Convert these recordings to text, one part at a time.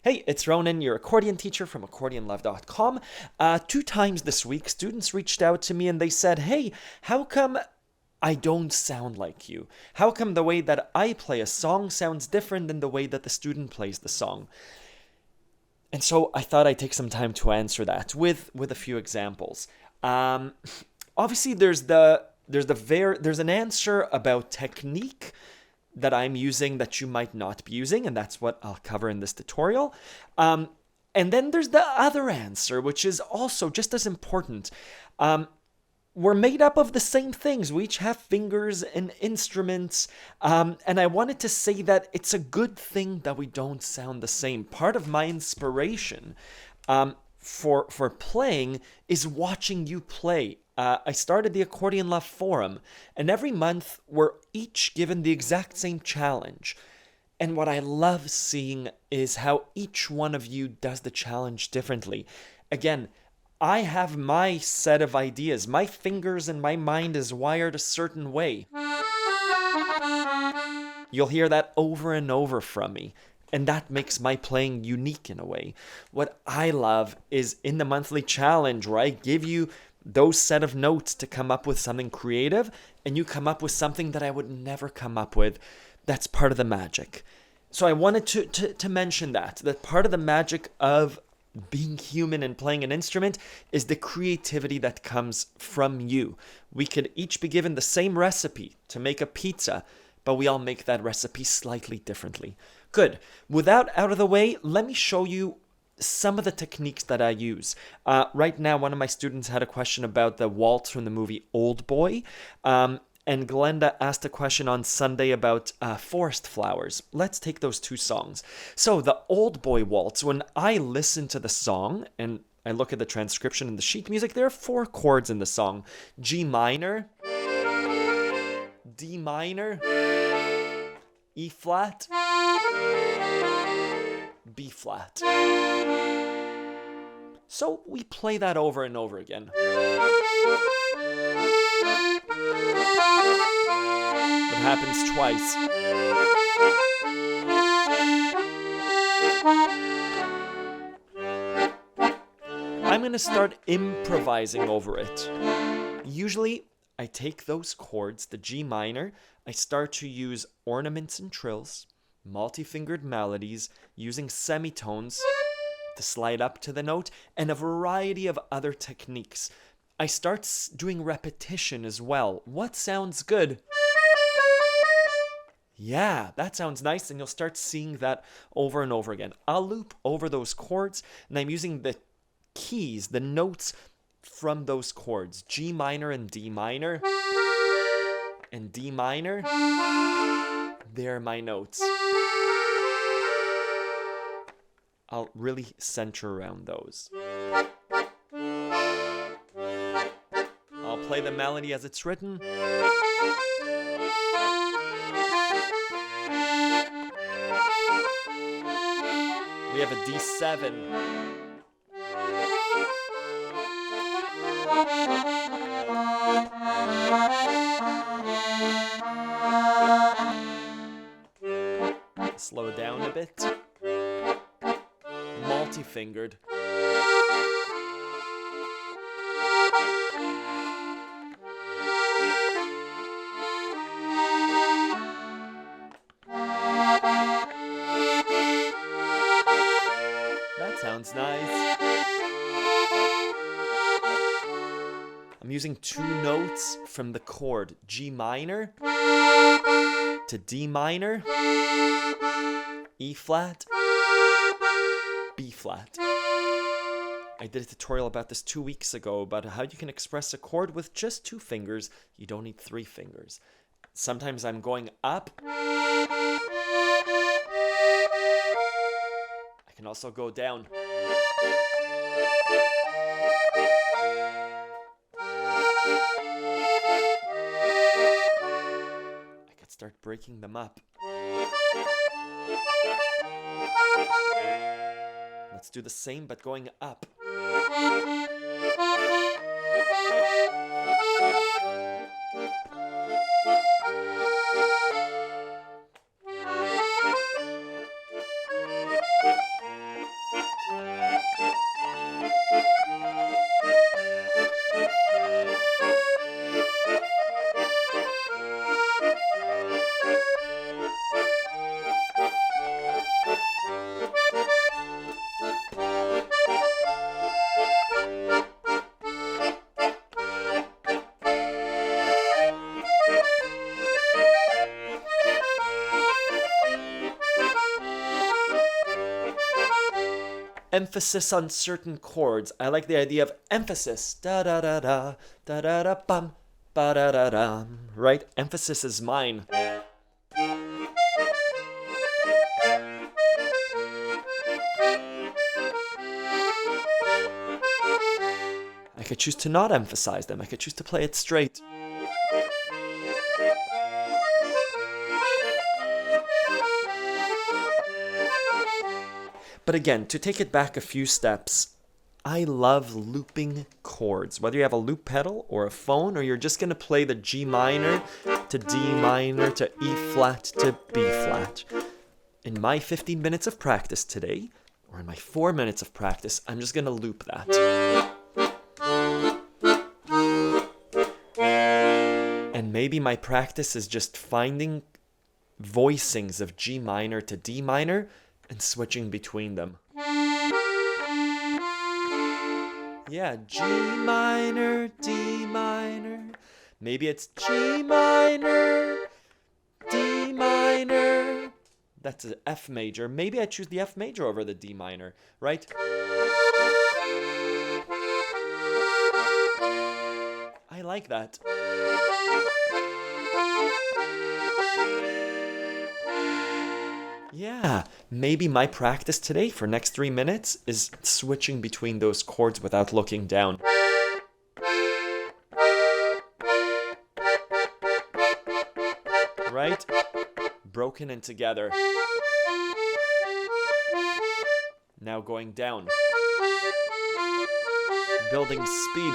Hey, it's Ronan, your accordion teacher from AccordionLove.com. 2 times this week, students reached out to me and they said, hey, how come I don't sound like you? How come the way that I play a song sounds different than the way that the student plays the song? And so I thought I'd take some time to answer that with a few examples. Obviously, there's an answer about technique that I'm using that you might not be using, and that's what I'll cover in this tutorial. And then there's the other answer, which is also just as important. We're made up of the same things. We each have fingers and instruments. And I wanted to say that it's a good thing that we don't sound the same. Part of my inspiration for playing is watching you play. I started the Accordion Love forum, and every month we're each given the exact same challenge. And what I love seeing is how each one of you does the challenge differently. Again, I have my set of ideas. My fingers and my mind is wired a certain way. You'll hear that over and over from me. And that makes my playing unique in a way. What I love is in the monthly challenge where I give you those set of notes to come up with something creative, and you come up with something that I would never come up with. That's part of the magic. So I wanted to mention that part of the magic of being human and playing an instrument is the creativity that comes from you. We could each be given the same recipe to make a pizza, but we all make that recipe slightly differently. Good. With that out of the way, let me show you some of the techniques that I use. Right now, one of my students had a question about the waltz from the movie Old Boy. And Glenda asked a question on Sunday about forest flowers. Let's take those two songs. So the Old Boy Waltz, when I listen to the song and I look at the transcription and the sheet music, there are 4 chords in the song. G minor, D minor, E flat, B flat. So we play that over and over again. It happens twice. I'm going to start improvising over it. Usually, I take those chords, the G minor, I start to use ornaments and trills, multi-fingered melodies, using semitones to slide up to the note, and a variety of other techniques. I start doing repetition as well. What sounds good? Yeah, that sounds nice, and you'll start seeing that over and over again. I'll loop over those chords, and I'm using the keys, the notes from those chords. G minor and D minor. And D minor. They're my notes. I'll really center around those. I'll play the melody as it's written. We have a D7. Slow down a bit. Multi-fingered. That sounds nice. I'm using 2 notes from the chord G minor to D minor, E flat, B flat. I did a tutorial about this 2 weeks ago about how you can express a chord with just 2 fingers. You don't need 3 fingers. Sometimes I'm going up. I can also go down. I could start breaking them up. Let's do the same, but going up. emphasis on certain chords. I like the idea of emphasis. Da da da da da da da bum ba da da da. Right? Emphasis is mine. I could choose to not emphasize them. I could choose to play it straight. But again, to take it back a few steps, I love looping chords. Whether you have a loop pedal or a phone, or you're just going to play the G minor to D minor to E flat to B flat. In my 15 minutes of practice today, or in my 4 minutes of practice, I'm just going to loop that. And maybe my practice is just finding voicings of G minor to D minor and switching between them. Yeah, G minor, D minor. Maybe it's G minor, D minor. That's an F major. Maybe I choose the F major over the D minor, right? I like that. Yeah, maybe my practice today for next 3 minutes is switching between those chords without looking down. Right? Broken and together. Now going down. Building speed.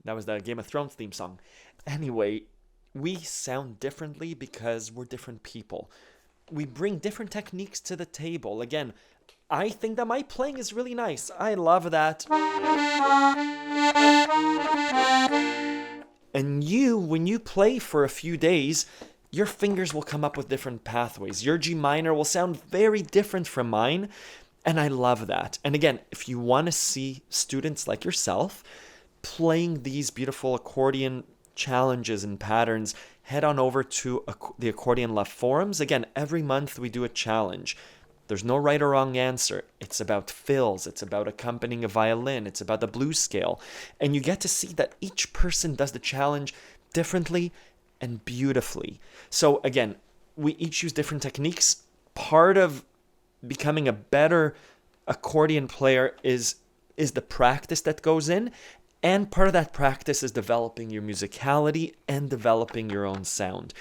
That was the Game of Thrones theme song. Anyway, we sound differently because we're different people. We bring different techniques to the table. Again, I think that my playing is really nice. I love that. And you, when you play for a few days, your fingers will come up with different pathways. Your G minor will sound very different from mine. And I love that. And again, if you want to see students like yourself playing these beautiful accordion challenges and patterns, head on over to the Accordion Love forums. Again, every month we do a challenge. There's no right or wrong answer. It's about fills. It's about accompanying a violin. It's about the blues scale. And you get to see that each person does the challenge differently and beautifully. So again, we each use different techniques. Part of becoming a better accordion player is the practice that goes in. And part of that practice is developing your musicality and developing your own sound.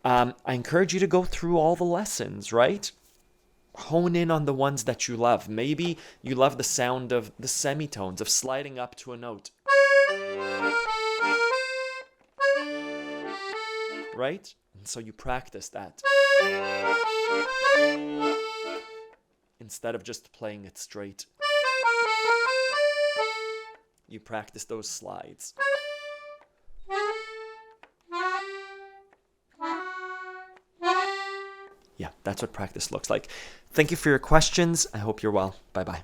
I encourage you to go through all the lessons, right? Hone in on the ones that you love. Maybe you love the sound of the semitones, of sliding up to a note. Right? And so you practice that. Instead of just playing it straight. You practice those slides. Yeah, that's what practice looks like. Thank you for your questions. I hope you're well. Bye-bye.